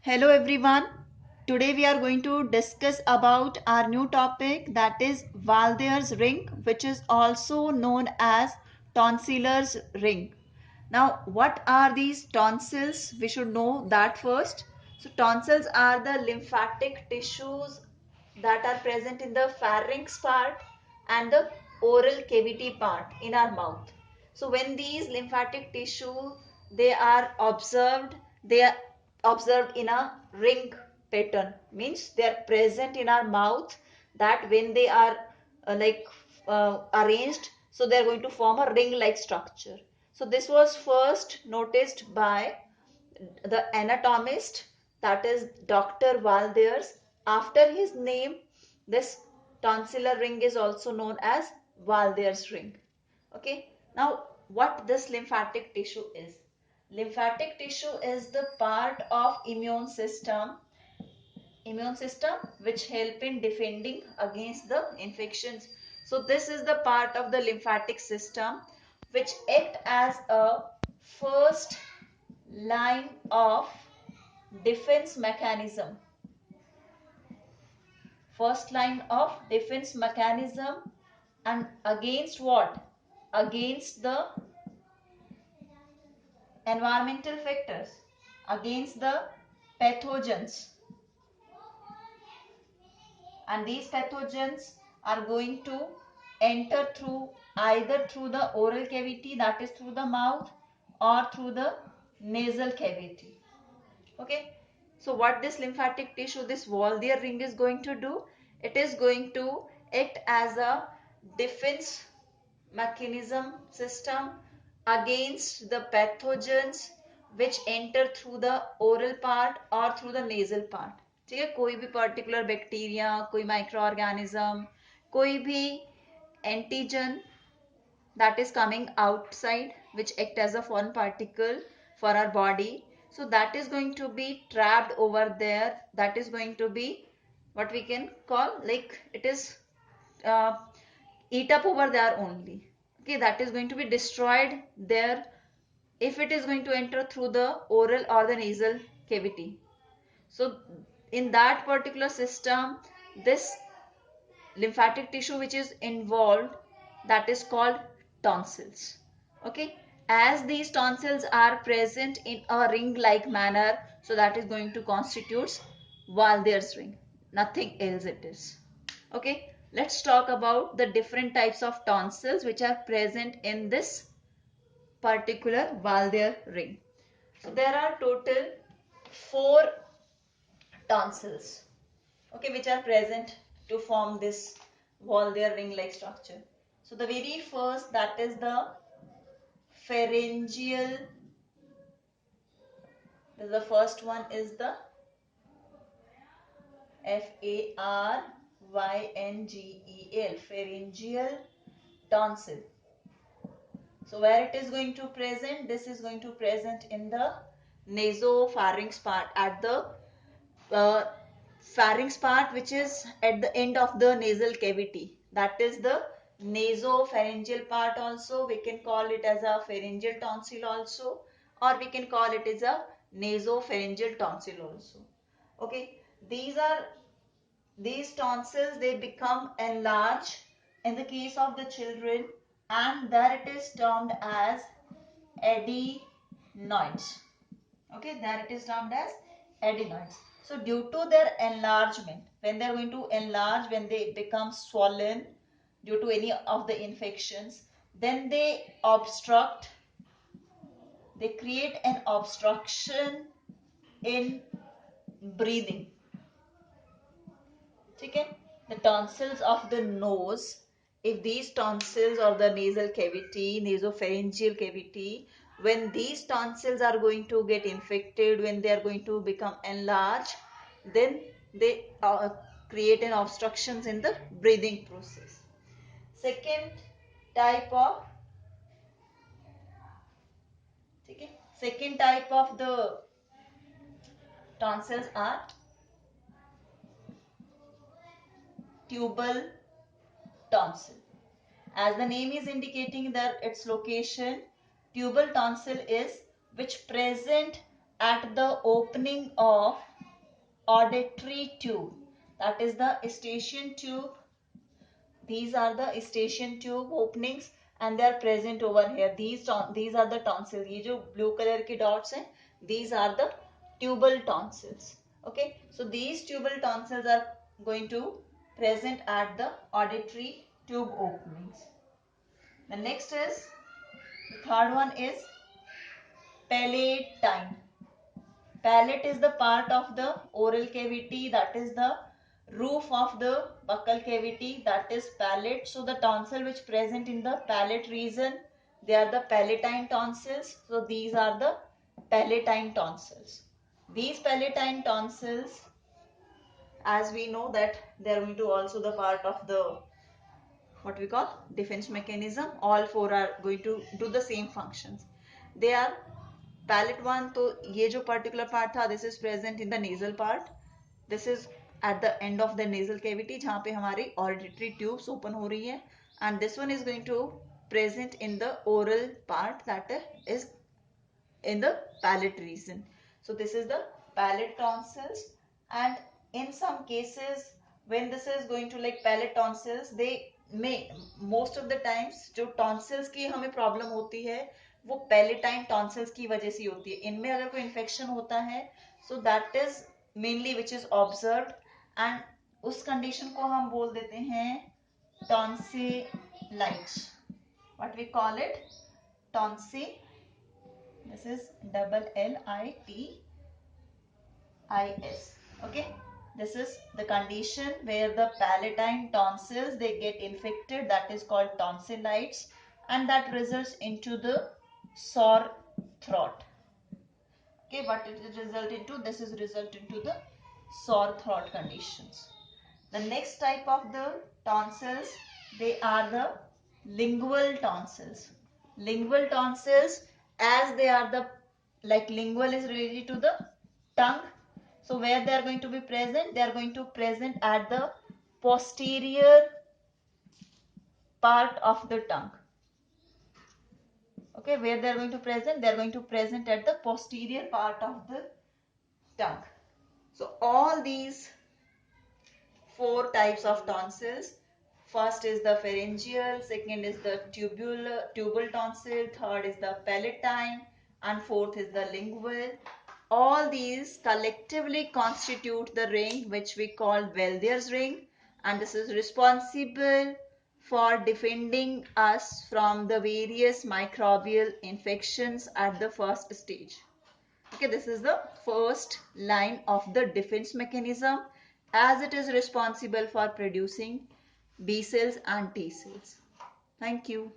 Hello everyone. Today we are going to discuss about our new topic, that is Waldeyer's ring, which is also known as tonsillar's ring. Now, what are these tonsils? We should know that first. So tonsils are the lymphatic tissues that are present in the pharynx part and the oral cavity part in our mouth. So when these lymphatic tissue they are observed in a ring pattern, means they are present in our mouth, that when they are arranged, so they are going to form a ring like structure. So this was first noticed by the anatomist, that is Dr. Walders. After his name, this tonsillar ring is also known as Walders ring. Okay, now what this lymphatic tissue is? Lymphatic tissue is the part of immune system which help in defending against the infections. So this is the part of the lymphatic system which act as a first line of defense mechanism. First line of defense mechanism, and against what? Against the environmental factors, against the pathogens. And these pathogens are going to enter through either through the oral cavity, that is through the mouth, or through the nasal cavity. Okay, so what this lymphatic tissue, this Waldeyer ring, is going to do, it is going to act as a defense mechanism system against the pathogens which enter through the oral part or through the nasal part. ठीक है, कोई भी particular bacteria, कोई micro organism, कोई भी antigen that is coming outside which act as a foreign particle for our body, so that is going to be trapped over there, that is going to be what we can call, like, it is uh, eat up over there only. Okay, that is going to be destroyed there if it is going to enter through the oral or the nasal cavity. So in that particular system, this lymphatic tissue which is involved, that is called tonsils. Okay, as these tonsils are present in a ring like manner, so that is going to constitute Waldeyer's ring, nothing else it is. Okay, let's talk about the different types of tonsils which are present in this particular Waldeyer ring. So there are total 4 tonsils, okay, which are present to form this Waldeyer ring like structure. So the very first, that is the pharyngeal. The first one is the Pharyngel, pharyngeal tonsil. So where it is going to present, this is going to present in the nasopharynx part, at the uh, pharynx part which is at the end of the nasal cavity, that is the nasopharyngeal part. Also we can call it as a pharyngeal tonsil also, or we can call it as a nasopharyngeal tonsil also. Okay, these tonsils, they become enlarged in the case of the children, and there it is termed as adenoids. Okay, there it is termed as adenoids. So due to their enlargement, when they are going to enlarge, when they become swollen due to any of the infections, then they obstruct, they create an obstruction in breathing. Okay, the tonsils of the nose, if these tonsils of the nasal cavity, nasopharyngeal cavity, when these tonsils are going to get infected, when they are going to become enlarged, then they create an obstructions in the breathing process. Second type of okay, second type of the tonsils are tubal tonsil. As the name is indicating that its location, tubal tonsil is which present at the opening of auditory tube, that is the eustachian tube. These are the eustachian tube openings and they are present over here. These are the tonsils. ये जो blue color के dots हैं, these are the tubal tonsils. Okay, so these tubal tonsils are going to present at the auditory tube openings. The next is, the third one is palatine. Palate is the part of the oral cavity, that is the roof of the buccal cavity, that is palate. So the tonsil which present in the palate region, they are the palatine tonsils. So these are the palatine tonsils. These palatine tonsils, as we know that they are going to also the part of the what we call defense mechanism. All four are going to do the same functions. They are palate one, तो ये जो particular part था, this is present in the nasal part. This is at the end of the nasal cavity जहाँ पे हमारी auditory tubes open हो रही है, and this one is going to present in the oral part, that is in the palate region. So this is the palate tonsils, and in some cases when this is going to like palate tonsils, they may most of the times जो tonsils की हमें problem होती है वो palatine tonsils की वजह से होती है. इनमें अगर कोई infection होता है, so that is mainly which is observed, and उस condition को हम बोल देते हैं tonsillitis. What we call it? Tonsil. This is LLITIS. Okay, this is the condition where the palatine tonsils they get infected, that is called tonsillitis, and that results into the sore throat. Okay, what it is result into? This is result into the sore throat conditions. The next type of the tonsils, they are the lingual tonsils. Lingual tonsils, as they are the, like lingual is related to the tongue. So where they are going to be present? They are going to present at the posterior part of the tongue. Okay, where they are going to present? They are going to present at the posterior part of the tongue. So all these four types of tonsils. First is the pharyngeal, second is the tubal tonsil, third is the palatine, and fourth is the lingual. All these collectively constitute the ring which we call Valder's ring, and this is responsible for defending us from the various microbial infections at the first stage. Okay, this is the first line of the defense mechanism, as it is responsible for producing B cells and T cells. Thank you.